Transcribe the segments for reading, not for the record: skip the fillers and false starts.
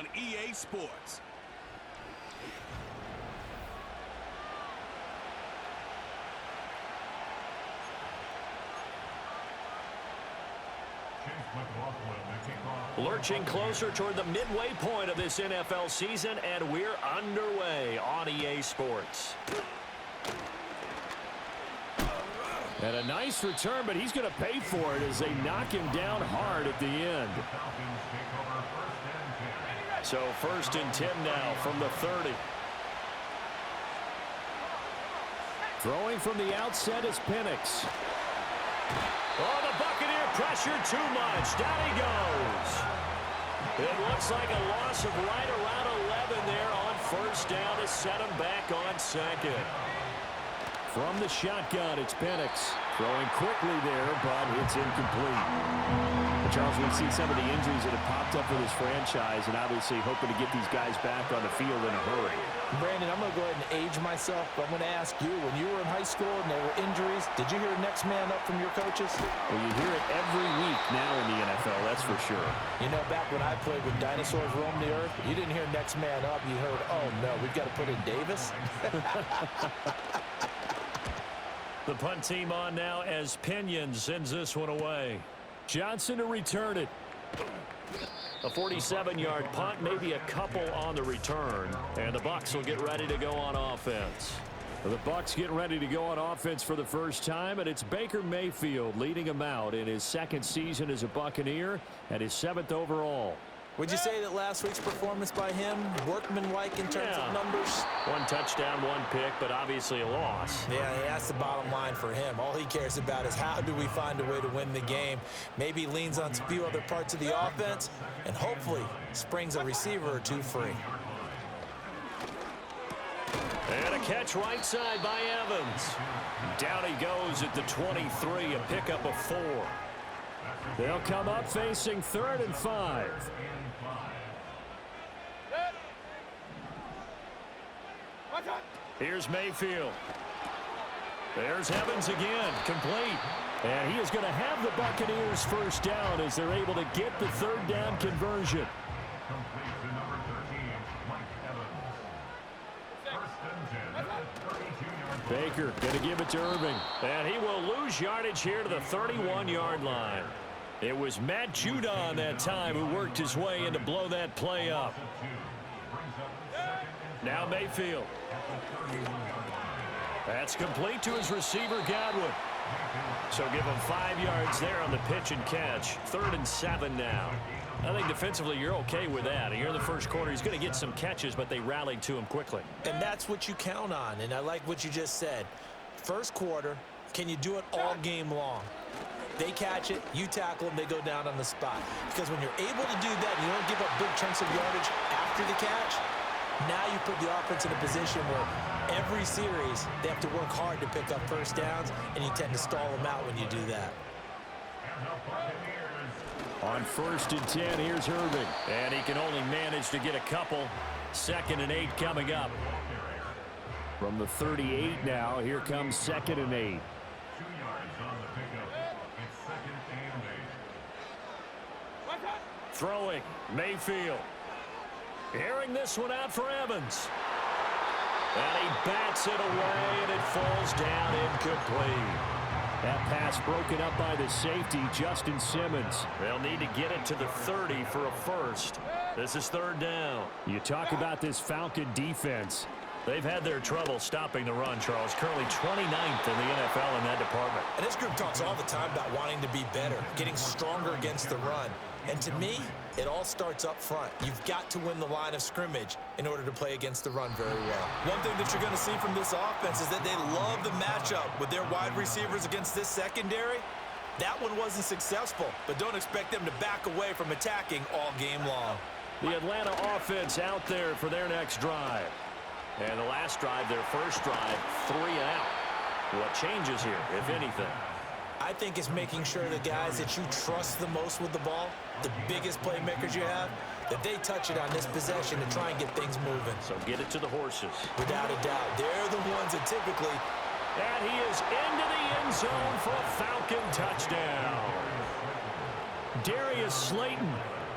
on EA Sports. Lurching closer toward the midway point of this NFL season, and we're underway on EA Sports. And a nice return, but he's going to pay for it as they knock him down hard at the end. So 1st and 10 now from the 30. Throwing from the outset is Penix. Oh, the Buccaneer pressure too much. Down he goes. It looks like a loss of right around 11 there on 1st down to set him back on 2nd. From the shotgun, it's Penix. Throwing quickly there, but it's incomplete. Charles, we've seen some of the injuries that have popped up for this franchise, and obviously hoping to get these guys back on the field in a hurry. Brandon, I'm going to go ahead and age myself, but I'm going to ask you, when you were in high school and there were injuries, did you hear next man up from your coaches? Well, you hear it every week now in the NFL, that's for sure. You know, back when I played with dinosaurs roam the earth, you didn't hear next man up. You heard, oh, no, we've got to put in Davis. The punt team on now as Pinion sends this one away. Johnson to return it. A 47-yard punt, maybe a couple on the return. And the Bucs will get ready to go on offense. The Bucs getting ready to go on offense for the first time, and it's Baker Mayfield leading them out in his 2nd season as a Buccaneer and his 7th overall. Would you say that last week's performance by him, workmanlike in terms of numbers? 1 touchdown, 1 pick, but obviously a loss. Yeah, that's the bottom line for him. All he cares about is how do we find a way to win the game. Maybe leans on a few other parts of the offense, and hopefully springs a receiver or two free. And a catch right side by Evans. Down he goes at the 23, a pickup of 4. They'll come up facing 3rd and 5. Here's Mayfield. There's Evans again, complete. And he is going to have the Buccaneers 1st down as they're able to get the 3rd down conversion. Baker going to give it to Irving. And he will lose yardage here to the 31-yard line. It was Matt Judon that time who worked his way in to blow that play up. Now Mayfield. That's complete to his receiver, Godwin. So give him 5 yards there on the pitch and catch. 3rd and 7 now. I think defensively you're okay with that. Here in the first quarter, he's going to get some catches, but they rallied to him quickly. And that's what you count on, and I like what you just said. First quarter, can you do it all game long? They catch it, you tackle them, they go down on the spot. Because when you're able to do that, you don't give up big chunks of yardage after the catch, now you put the offense in a position where every series they have to work hard to pick up 1st downs, and you tend to stall them out when you do that. On 1st and 10, here's Irving. And he can only manage to get a couple. 2nd and 8 coming up. From the 38 now, here comes 2nd and 8. Throwing, Mayfield. Airing this one out for Evans. And he bats it away, and it falls down incomplete. That pass broken up by the safety, Justin Simmons. They'll need to get it to the 30 for a first. This is 3rd down. You talk about this Falcon defense. They've had their trouble stopping the run, Charles. Currently 29th in the NFL in that department. And this group talks all the time about wanting to be better, getting stronger against the run. And to me, it all starts up front. You've got to win the line of scrimmage in order to play against the run very well. One thing that you're going to see from this offense is that they love the matchup with their wide receivers against this secondary. That one wasn't successful, but don't expect them to back away from attacking all game long. The Atlanta offense out there for their next drive. And the last drive, their first drive, 3 out. What changes here, if anything? I think it's making sure the guys that you trust the most with the ball, the biggest playmakers you have, that they touch it on this possession to try and get things moving. So get it to the horses. Without a doubt. They're the ones that typically... And he is into the end zone for a Falcon touchdown. Darius Slayton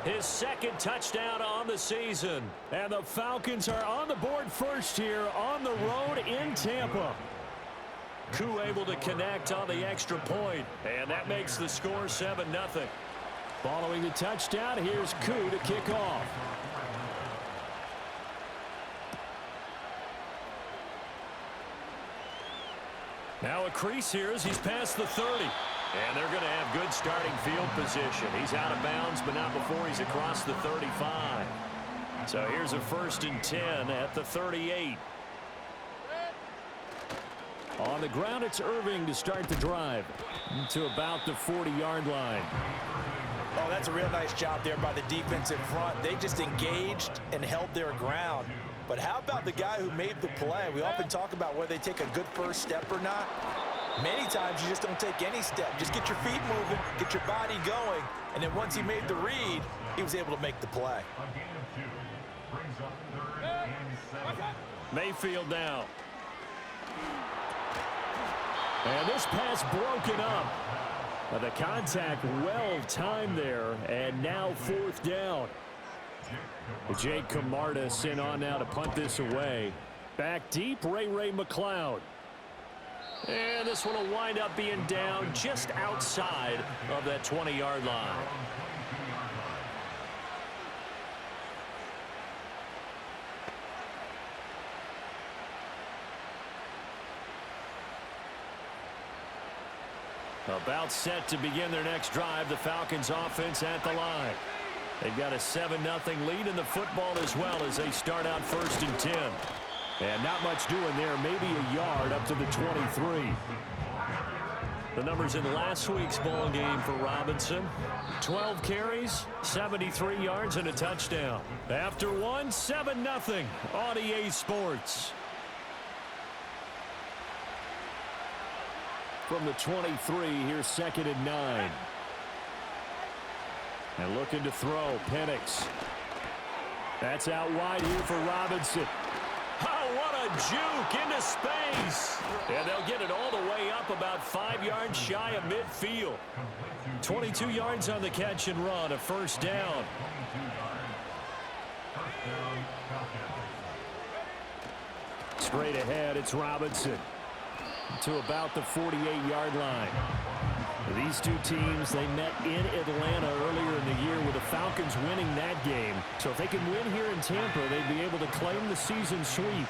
His second touchdown on the season. And the Falcons are on the board first here on the road in Tampa. Koo able to connect on the extra point, and that makes the score 7-0. Following the touchdown, here's Koo to kick off. Now a crease here as he's past the 30. And they're going to have good starting field position. He's out of bounds, but not before he's across the 35. So here's a 1st and 10 at the 38. On the ground, it's Irving to start the drive to about the 40-yard line. Oh, that's a real nice job there by the defense in front. They just engaged and held their ground. But how about the guy who made the play? We often talk about whether they take a good first step or not. Many times you just don't take any step. Just get your feet moving, get your body going, and then once he made the read, he was able to make the play. Mayfield now. And this pass broken up. But the contact well timed there, and now 4th down. Jake Camarda sent on now to punt this away. Back deep, Ray McCloud. And this one will wind up being down just outside of that 20-yard line. About set to begin their next drive, the Falcons offense at the line. They've got a 7-0 lead in the football as well as they start out 1st and 10. And not much doing there, maybe a yard up to the 23. The numbers in last week's ball game for Robinson. 12 carries, 73 yards, and a touchdown. After one, 7-0 on EA Sports. From the 23, here's 2nd and 9. And looking to throw, Penix. That's out wide here for Robinson. Oh, what a juke into space. And they'll get it all the way up about 5 yards shy of midfield. 22 yards on the catch and run, a 1st down. Straight ahead, it's Robinson to about the 48-yard line. These two teams, they met in Atlanta earlier in the year with the Falcons winning that game. So if they can win here in Tampa, they'd be able to claim the season sweep.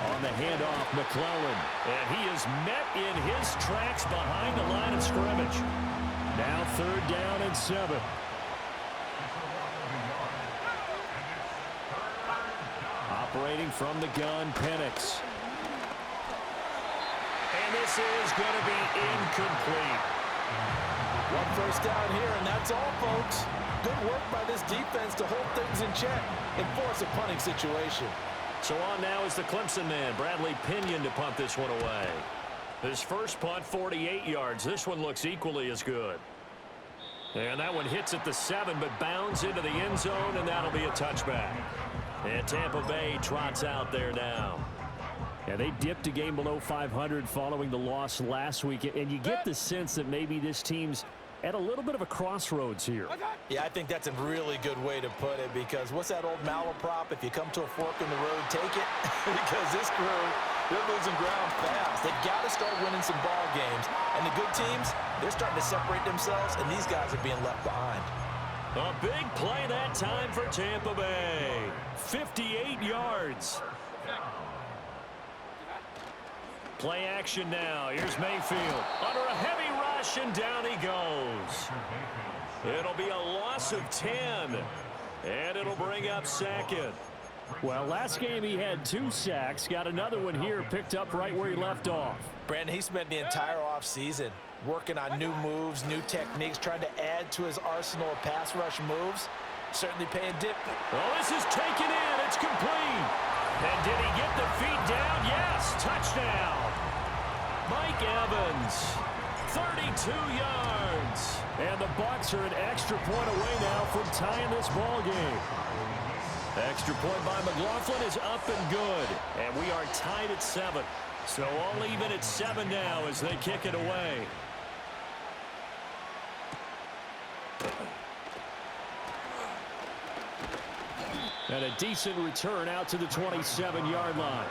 On the handoff, McClellan. And he is met in his tracks behind the line of scrimmage. Now 3rd down and 7. Operating from the gun, Penix. And this is going to be incomplete. 1 first down here, and that's all, folks. Good work by this defense to hold things in check and force a punting situation. So on now is the Clemson man, Bradley Pinion, to punt this one away. His first punt, 48 yards. This one looks equally as good. And that one hits at the 7, but bounds into the end zone, and that'll be a touchback. And Tampa Bay trots out there now. Yeah, they dipped a game below 500 following the loss last week, and you get the sense that maybe this team's at a little bit of a crossroads here. Yeah, I think that's a really good way to put it, because what's that old malaprop? If you come to a fork in the road, take it. Because this crew, they're losing ground fast. They've got to start winning some ball games. And the good teams, they're starting to separate themselves, and these guys are being left behind. A big play that time for Tampa Bay. 58 yards. Play action now. Here's Mayfield under a heavy rush, and down he goes. It'll be a loss of 10, and it'll bring up 2nd. Well, last game he had 2 sacks. Got another one here, picked up right where he left off. Brandon, he spent the entire offseason working on new moves, new techniques, trying to add to his arsenal of pass rush moves. Certainly paying dip. Oh, this is taken in. It's complete. And did he get the feet down? Yes, touchdown. Mike Evans, 32 yards. And the Bucs are an extra point away now from tying this ball game. Extra point by McLaughlin is up and good. And we are tied at 7. So all even at 7 now as they kick it away. And a decent return out to the 27-yard line.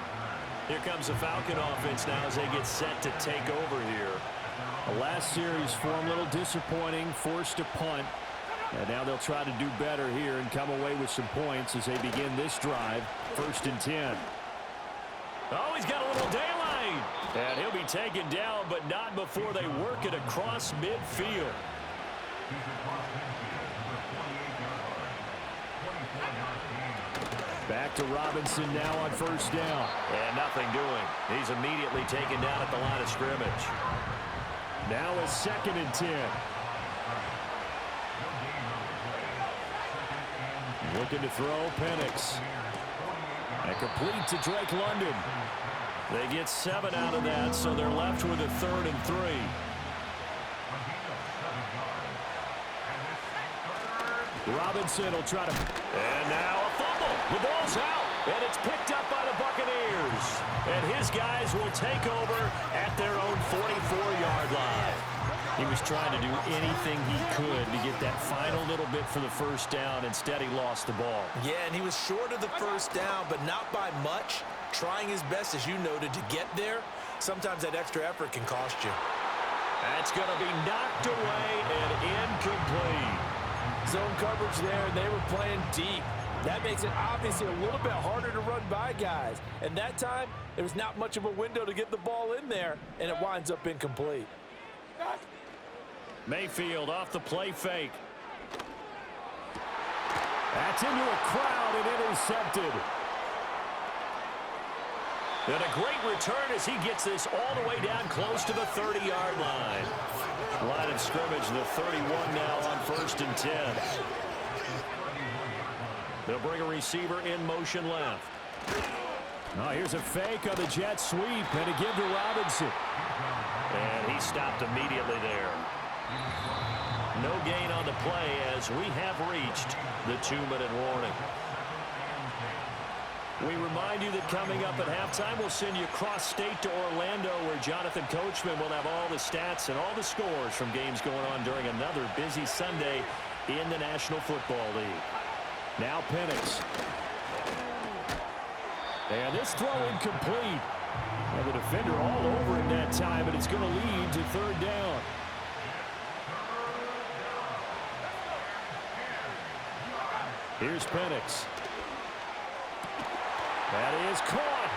Here comes the Falcon offense now as they get set to take over here. The last series for them a little disappointing, forced a punt. And now they'll try to do better here and come away with some points as they begin this drive. 1st and 10. Oh, he's got a little daylight. And he'll be taken down, but not before they work it across midfield. Back to Robinson now on 1st down. And nothing doing. He's immediately taken down at the line of scrimmage. Now a 2nd and 10. Looking to throw, Penix. And complete to Drake London. They get 7 out of that, so they're left with a 3rd and 3. Robinson will try to... And now a fumble. The ball's out, and it's picked up by the Buccaneers. And his guys will take over at their own 44-yard line. He was trying to do anything he could to get that final little bit for the 1st down. Instead, he lost the ball. Yeah, and he was short of the 1st down, but not by much. Trying his best, as you noted, to get there. Sometimes that extra effort can cost you. That's going to be knocked away and incomplete. Zone coverage there, and they were playing deep. That makes it obviously a little bit harder to run by guys. And that time, there was not much of a window to get the ball in there, and it winds up incomplete. Mayfield off the play fake. That's into a crowd and intercepted. And a great return as he gets this all the way down close to the 30-yard line. Line of scrimmage, the 31 now on 1st and 10. They'll bring a receiver in motion left. Oh, here's a fake on the jet sweep and a give to Robinson. And he stopped immediately there. No gain on the play as we have reached the 2-minute warning. We remind you that coming up at halftime, we'll send you cross-state to Orlando, where Jonathan Coachman will have all the stats and all the scores from games going on during another busy Sunday in the National Football League. Now Penix. And this throw incomplete. And the defender all over it that time, and it's going to lead to 3rd down. Here's Penix. That is caught.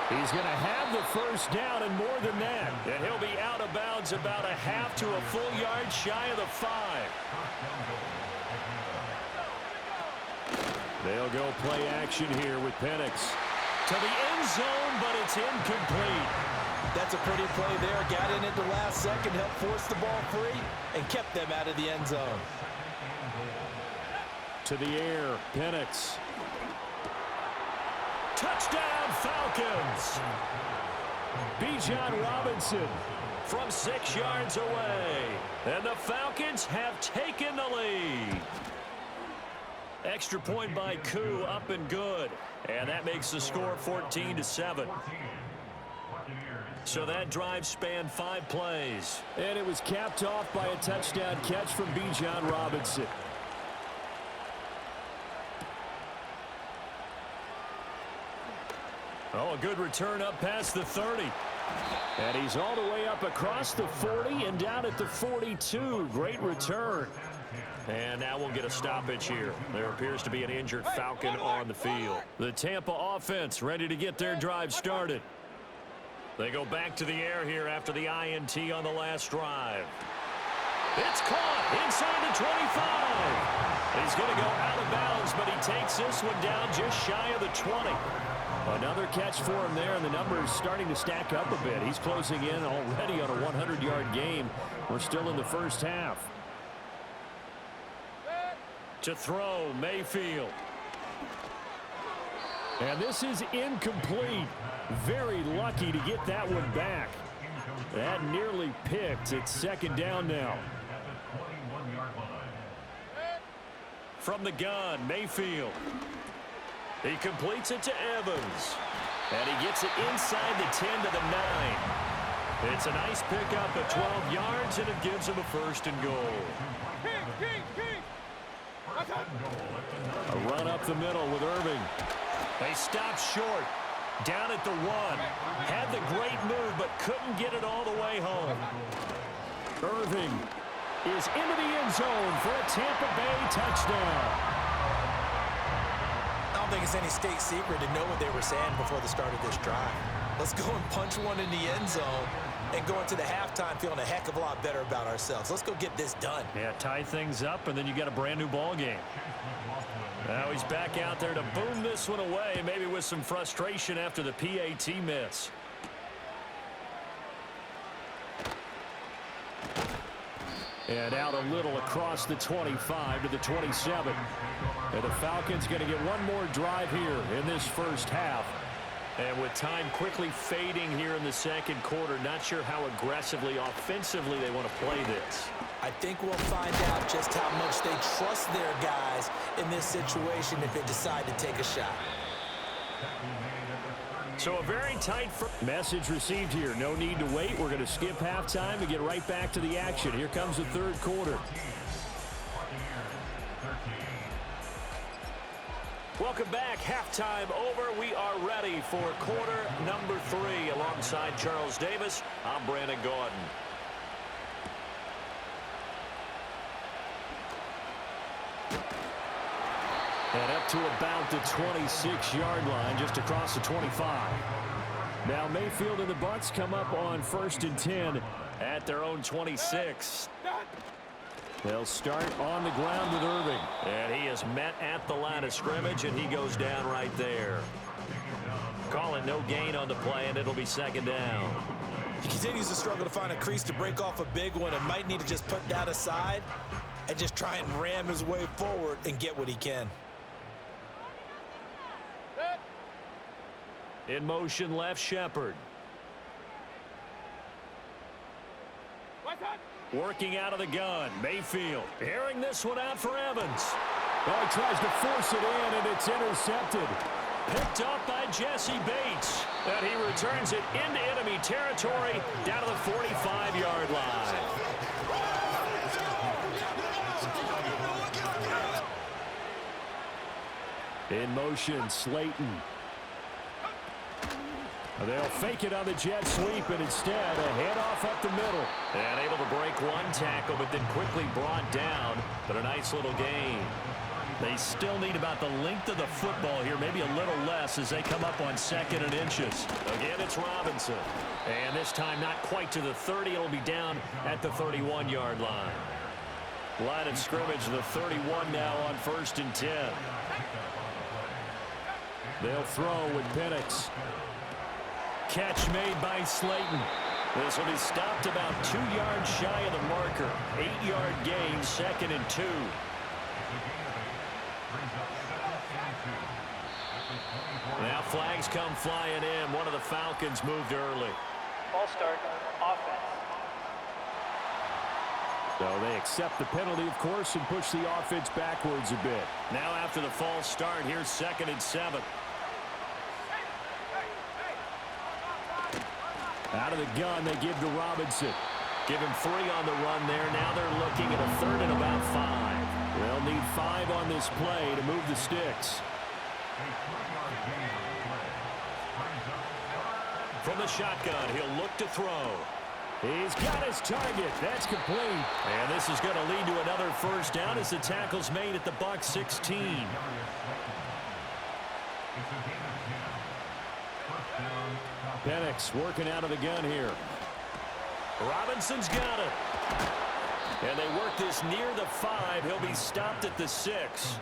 He's going to have the 1st down and more than that. And he'll be out of bounds about a half to a full yard shy of the 5. They'll go play action here with Penix. To the end zone, but it's incomplete. That's a pretty play there. Got in at the last second, helped force the ball free, and kept them out of the end zone. To the air, Penix. Touchdown, Falcons. Bijan Robinson from 6 yards away. And the Falcons have taken the lead. Extra point by Koo, up and good. And that makes the score 14-7. So that drive spanned 5 plays. And it was capped off by a touchdown catch from Bijan Robinson. Oh, a good return up past the 30. And he's all the way up across the 40 and down at the 42. Great return. And now we'll get a stoppage here. There appears to be an injured Falcon on the field. The Tampa offense ready to get their drive started. They go back to the air here after the INT on the last drive. It's caught inside the 25. He's going to go out of bounds, but he takes this one down just shy of the 20. Another catch for him there, and the numbers starting to stack up a bit. He's closing in already on a 100-yard game. We're still in the 1st half. To throw, Mayfield. And this is incomplete. Very lucky to get that one back. That nearly picked. It's 2nd down now. From the gun, Mayfield. He completes it to Evans. And he gets it inside the 10 to the 9. It's a nice pickup of 12 yards, and it gives him a 1st and goal. A run up the middle with Irving. They stopped short. Down at the 1. Had the great move, but couldn't get it all the way home. Irving is into the end zone for a Tampa Bay touchdown. I don't think it's any state secret to know what they were saying before the start of this drive. Let's go and punch one in the end zone and go into the halftime feeling a heck of a lot better about ourselves. Let's go get this done. Yeah, tie things up, and then you got a brand-new ball game. Now he's back out there to boom this one away, maybe with some frustration after the PAT miss. And out a little across the 25 to the 27. And the Falcons going to get one more drive here in this first half. And with time quickly fading here in the second quarter, not sure how aggressively, offensively they want to play this. I think we'll find out just how much they trust their guys in this situation if they decide to take a shot. So a very tight message received here. No need to wait. We're going to skip halftime and get right back to the action. Here comes the third quarter. Welcome back. Halftime over. We are ready for quarter number 3. Alongside Charles Davis, I'm Brandon Gordon. And up to about the 26-yard line, just across the 25. Now Mayfield and the Bucs come up on 1st and 10 at their own 26. They'll start on the ground with Irving. And he is met at the line of scrimmage, and he goes down right there. Calling no gain on the play, and it'll be second down. He continues to struggle to find a crease to break off a big one and might need to just put that aside and just try and ram his way forward and get what he can. In motion, left Shepard. Working out of the gun, Mayfield. Airing this one out for Evans. Well, he tries to force it in, and it's intercepted. Picked up by Jesse Bates. And he returns it into enemy territory down to the 45-yard line. In motion, Slayton. They'll fake it on the jet sweep, and instead a handoff up the middle. And able to break one tackle, but then quickly brought down. But a nice little gain. They still need about the length of the football here, maybe a little less as they come up on 2nd and inches. Again, it's Robinson. And this time not quite to the 30. It'll be down at the 31-yard line. Line of scrimmage, the 31 now on 1st and 10. They'll throw with Penix. Catch made by Slayton. This will be stopped about 2 yards shy of the marker. 8-yard gain, 2nd and 2. Now flags come flying in. One of the Falcons moved early. Ball start, offense. So they accept the penalty, of course, and push the offense backwards a bit. Now after the false start, here's 2nd and 7. Out of the gun, they give to Robinson. Give him 3 on the run there. Now they're looking at a 3rd and about 5. They'll need 5 on this play to move the sticks. From the shotgun, he'll look to throw. He's got his target. That's complete. And this is going to lead to another first down as the tackle's made at the Bucs 16. Penix working out of the gun here. Robinson's got it. And they work this near the 5. He'll be stopped at the 6.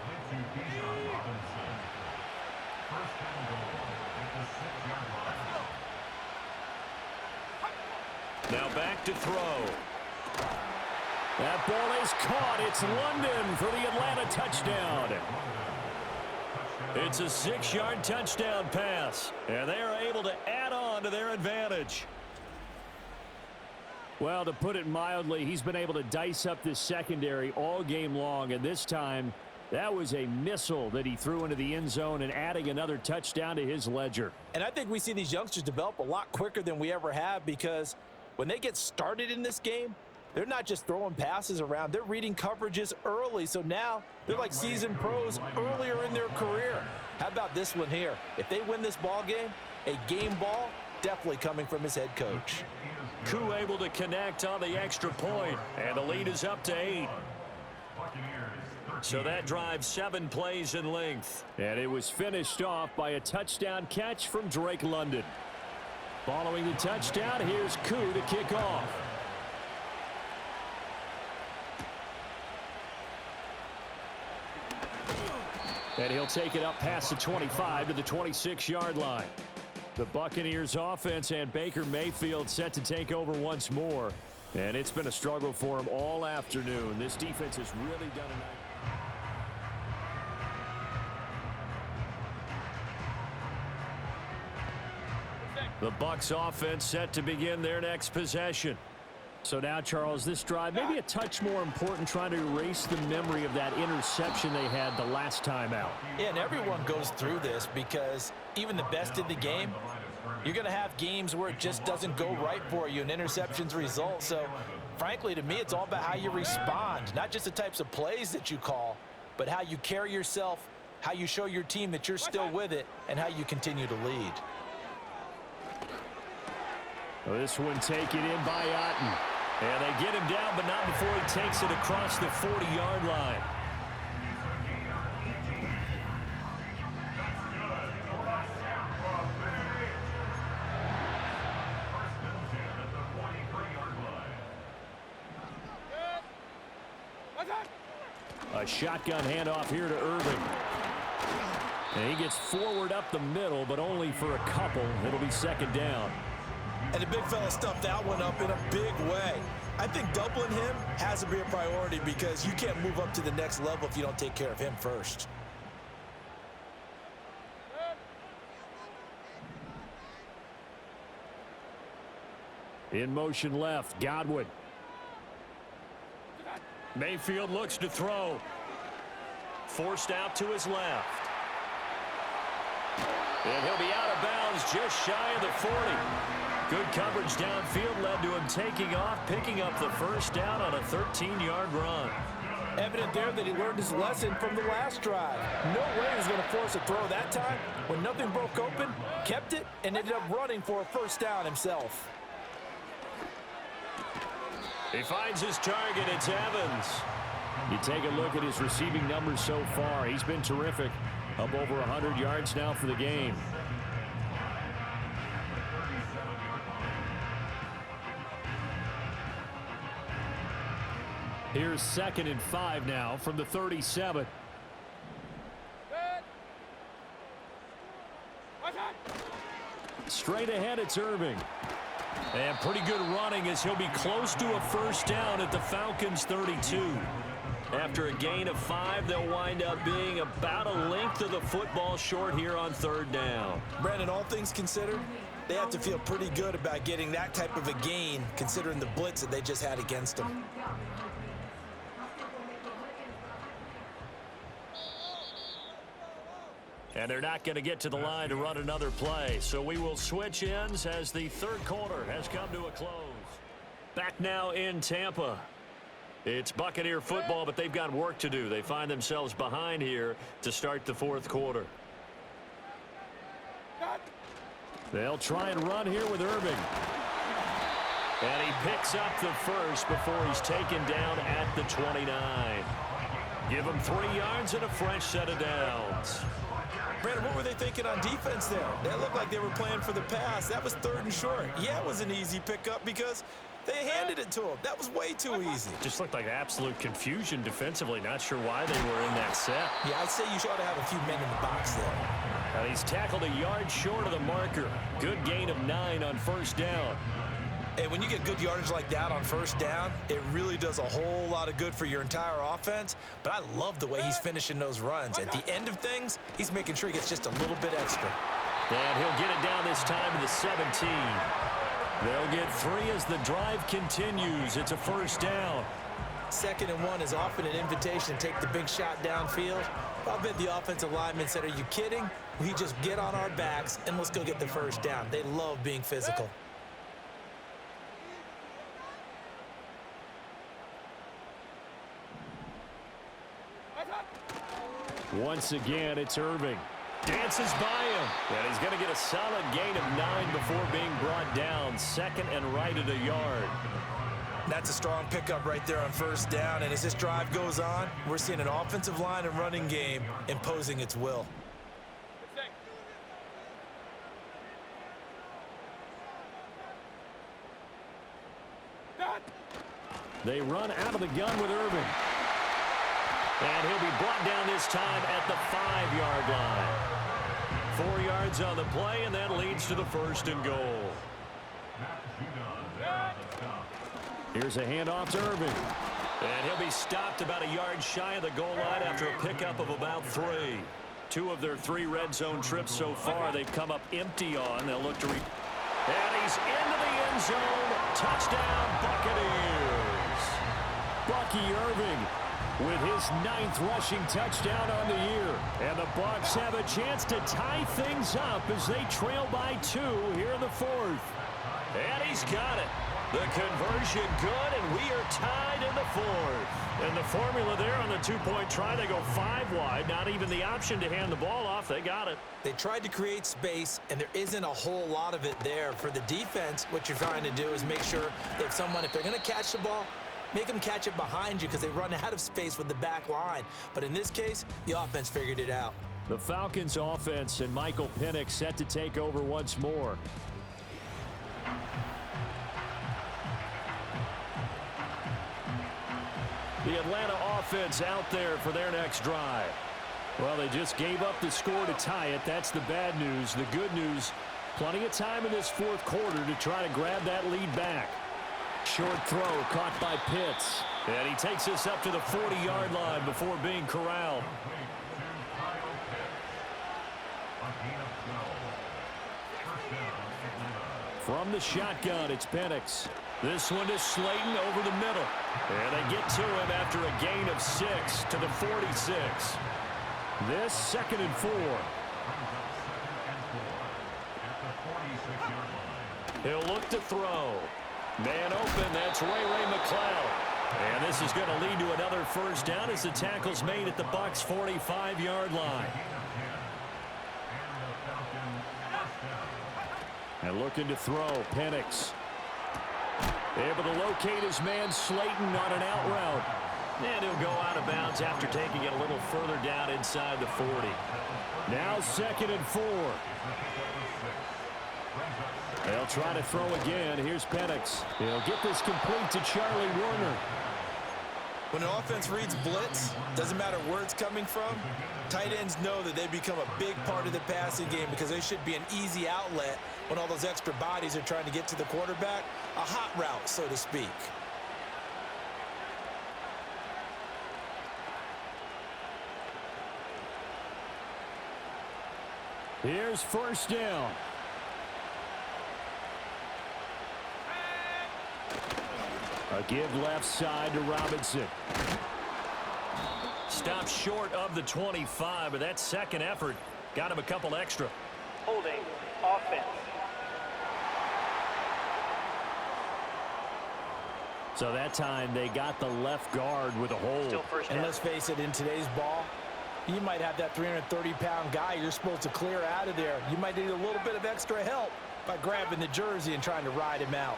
Now back to throw. That ball is caught. It's London for the Atlanta touchdown. It's a 6-yard touchdown pass. And they are able to add on to their advantage. Well, to put it mildly, he's been able to dice up this secondary all game long. And this time, that was a missile that he threw into the end zone and adding another touchdown to his ledger. And I think we see these youngsters develop a lot quicker than we ever have because when they get started in this game, They're not just throwing passes around. They're reading coverages early. So now they're like seasoned pros earlier in their career. How about this one here? If they win this ball game, a game ball definitely coming from his head coach. Koo able to connect on the extra point, and the lead is up to 8. So that drives 7 plays in length. And it was finished off by a touchdown catch from Drake London. Following the touchdown, here's Koo to kick off. And he'll take it up past the 25 to the 26-yard line. The Buccaneers offense and Baker Mayfield set to take over once more. And it's been a struggle for him all afternoon. This defense has really done a nice. The Bucs offense set to begin their next possession. So now, Charles, this drive maybe a touch more important, trying to erase the memory of that interception they had the last time out. Yeah, and everyone goes through this because even the best in the game, you're going to have games where it just doesn't go right for you and interceptions result. So, frankly, to me, it's all about how you respond, not just the types of plays that you call, but how you carry yourself, how you show your team that you're still with it, and how you continue to lead. Well, this one taken in by Otten. And they get him down, but not before he takes it across the 40-yard line. A shotgun handoff here to Irving. And he gets forward up the middle, but only for a couple. It'll be second down. And the big fella stuffed that one up in a big way. I think doubling him has to be a priority because you can't move up to the next level if you don't take care of him first. In motion left, Godwin. Mayfield looks to throw. Forced out to his left. And he'll be out of bounds just shy of the 40. Good coverage downfield led to him taking off, picking up the first down on a 13-yard run. Evident there that he learned his lesson from the last drive. No way he's going to force a throw that time. When nothing broke open, kept it, and ended up running for a first down himself. He finds his target. It's Evans. You take a look at his receiving numbers so far. He's been terrific. Up over 100 yards now for the game. Here's 2nd and 5 now from the 37. Straight ahead, it's Irving. And pretty good running as he'll be close to a first down at the Falcons' 32. After a gain of 5, they'll wind up being about a length of the football short here on 3rd down. Brandon, all things considered, they have to feel pretty good about getting that type of a gain considering the blitz that they just had against them. And they're not going to get to the line to run another play. So we will switch ends as the 3rd quarter has come to a close. Back now in Tampa. It's Buccaneer football, but they've got work to do. They find themselves behind here to start the 4th quarter. They'll try and run here with Irving. And he picks up the first before he's taken down at the 29. Give him 3 yards and a fresh set of downs. Brandon, what were they thinking on defense there? That looked like they were playing for the pass. That was 3rd and short. Yeah, it was an easy pickup because they handed it to him. That was way too easy. Just looked like absolute confusion defensively. Not sure why they were in that set. Yeah, I'd say you ought to have a few men in the box there. And he's tackled a yard short of the marker. Good gain of 9 on first down. And when you get good yardage like that on first down, it really does a whole lot of good for your entire offense. But I love the way he's finishing those runs. At the end of things, he's making sure he gets just a little bit extra. And he'll get it down this time to the 17. They'll get 3 as the drive continues. It's a first down. 2nd and 1 is often an invitation to take the big shot downfield. I'll bet the offensive lineman said, are you kidding? We just get on our backs and let's go get the first down. They love being physical. Once again, it's Irving. Dances by him. And he's going to get a solid gain of 9 before being brought down. Second and right at a yard. That's a strong pickup right there on first down. And as this drive goes on, we're seeing an offensive line and running game imposing its will. They run out of the gun with Irving. And he'll be brought down this time at the 5-yard line. 4 yards on the play, and that leads to the first and goal. Here's a handoff to Irving. And he'll be stopped about a yard shy of the goal line after a pickup of about 3. 2 of their 3 red zone trips so far they've come up empty on. They'll look to and he's into the end zone. Touchdown, Buccaneers. Bucky Irving with his 9th rushing touchdown on the year. And the Bucs have a chance to tie things up as they trail by 2 here in the 4th. And he's got it. The conversion good, and we are tied in the 4th. And the formula there on the 2-point try, they go 5 wide. Not even the option to hand the ball off. They got it. They tried to create space, and there isn't a whole lot of it there. For the defense, what you're trying to do is make sure that if they're going to catch the ball, make them catch it behind you because they run out of space with the back line. But in this case, the offense figured it out. The Falcons offense and Michael Penix set to take over once more. The Atlanta offense out there for their next drive. Well, they just gave up the score to tie it. That's the bad news. The good news, plenty of time in this 4th quarter to try to grab that lead back. Short throw caught by Pitts. And he takes us up to the 40-yard line before being corralled. From the shotgun, it's Penix. This one is Slayton over the middle. And they get to him after a gain of 6 to the 46. This 2nd and 4. He'll look to throw. Man open, that's Ray McCloud. And this is going to lead to another first down as the tackle's made at the Bucs' 45-yard line. And looking to throw, Penix. Able to locate his man Slayton on an out route. And he'll go out of bounds after taking it a little further down inside the 40. Now 2nd and 4. They'll try to throw again. Here's Penix. He'll get this complete to Charlie Warner. When an offense reads blitz, doesn't matter where it's coming from, tight ends know that they become a big part of the passing game because they should be an easy outlet when all those extra bodies are trying to get to the quarterback. A hot route, so to speak. Here's first down. A give left side to Robinson. Stopped short of the 25, but that second effort got him a couple extra. Holding offense. So that time they got the left guard with a hold. Still first down. And let's face it, in today's ball, you might have that 330-pound guy you're supposed to clear out of there. You might need a little bit of extra help by grabbing the jersey and trying to ride him out.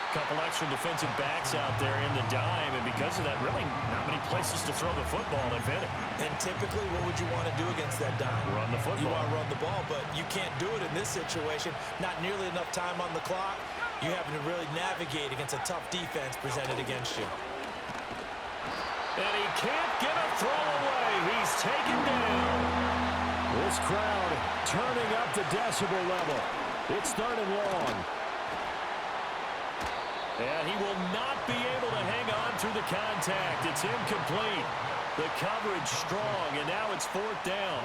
Couple extra defensive backs out there in the dime, and because of that, really not many places to throw the football, if any. And typically, what would you want to do against that dime? Run the football. You want to run the ball, but you can't do it in this situation. Not nearly enough time on the clock. You having to really navigate against a tough defense presented against you. And he can't get a throw away. He's taken down. This crowd turning up the decibel level. It's 3rd and long. And he will not be able to hang on through the contact. It's incomplete. The coverage strong, and now it's 4th down.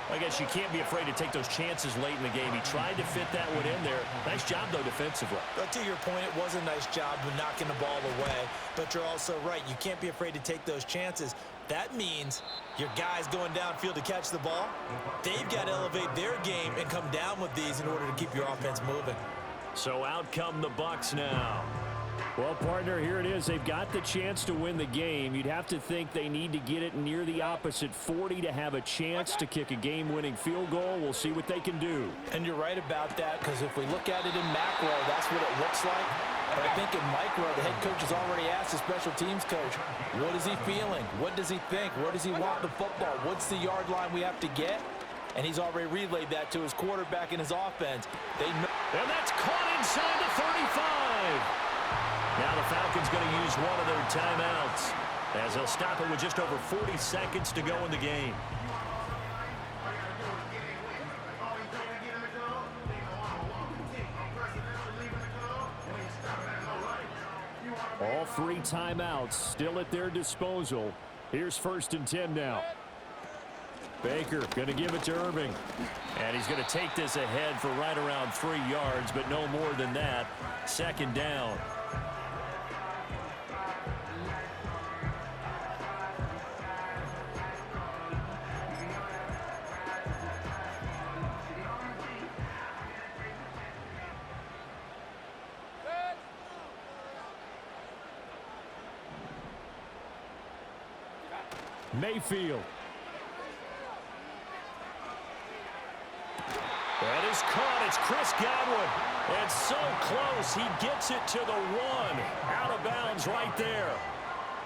I guess you can't be afraid to take those chances late in the game. He tried to fit that one in there. Nice job, though, defensively. But to your point, it was a nice job of knocking the ball away. But you're also right. You can't be afraid to take those chances. That means your guys going downfield to catch the ball, they've got to elevate their game and come down with these in order to keep your offense moving. So out come the Bucs now. Well, partner, here it is. They've got the chance to win the game. You'd have to think they need to get it near the opposite 40 to have a chance to kick a game-winning field goal. We'll see what they can do. And you're right about that, because if we look at it in macro, that's what it looks like. But I think in micro, the head coach has already asked the special teams coach, what is he feeling? What does he think? Where does he want the football? What's the yard line we have to get? And he's already relayed that to his quarterback and his offense. And that's caught inside the 35. Now the Falcons going to use one of their timeouts as they'll stop it with just over 40 seconds to go in the game. All 3 timeouts still at their disposal. Here's 1st and 10 now. Baker going to give it to Irving. And he's going to take this ahead for right around 3 yards, but no more than that. 2nd down. Mayfield. That is caught. It's Chris Godwin. And so close. He gets it to the 1. Out of bounds right there.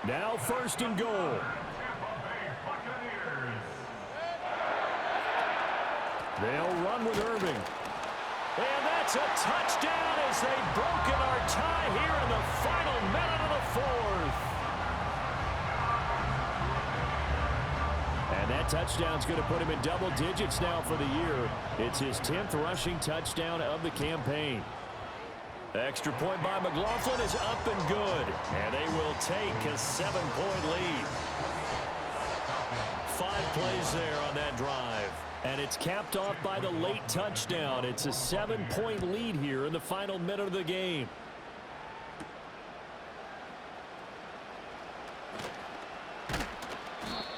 Now 1st and goal. They'll run with Irving. And that's a touchdown as they've broken our tie here in the final minute of the 4th. And that touchdown's going to put him in double digits now for the year. It's his 10th rushing touchdown of the campaign. Extra point by McLaughlin is up and good. And they will take a 7-point lead. 5 plays there on that drive. And it's capped off by the late touchdown. It's a 7-point lead here in the final minute of the game.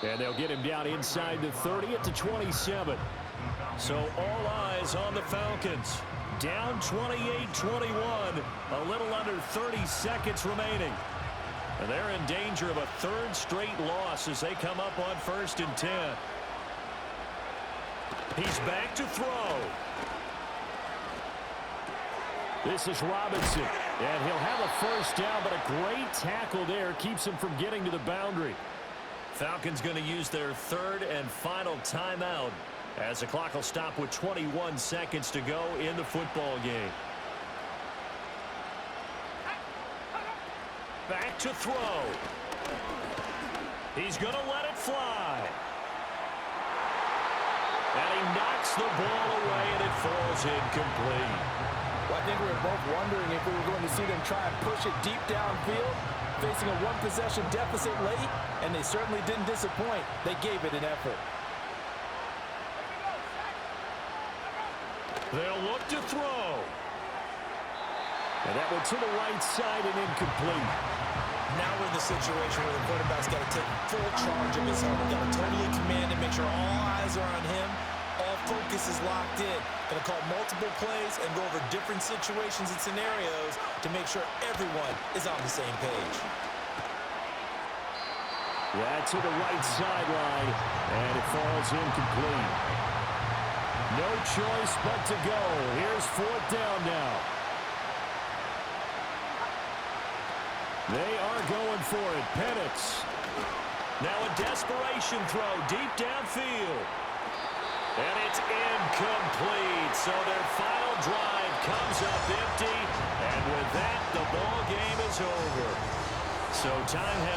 And they'll get him down inside the 30 at the 27. So all eyes on the Falcons. Down 28-21. A little under 30 seconds remaining. And they're in danger of a 3rd straight loss as they come up on 1st and 10. He's back to throw. This is Robinson. And he'll have a 1st down, but a great tackle there keeps him from getting to the boundary. Falcons going to use their 3rd and final timeout as the clock will stop with 21 seconds to go in the football game. Back to throw. He's going to let it fly. And he knocks the ball away, and it falls incomplete. Well, I think we were both wondering if we were going to see them try and push it deep downfield, facing a 1-possession deficit late, and they certainly didn't disappoint. They gave it an effort. They'll look to throw. And that one to the right side and incomplete. Now we're in the situation where the quarterback's got to take full charge of his helmet. Got to totally command and make sure all eyes are on him. All focus is locked in. Going to call multiple plays and go over different situations and scenarios to make sure everyone is on the same page. Yeah, to the right sideline, and it falls incomplete. No choice but to go. Here's 4th down now. They are going for it. Penix. Now a desperation throw deep downfield. And it's incomplete. So their final drive comes up empty. And with that, the ball game is over. So time has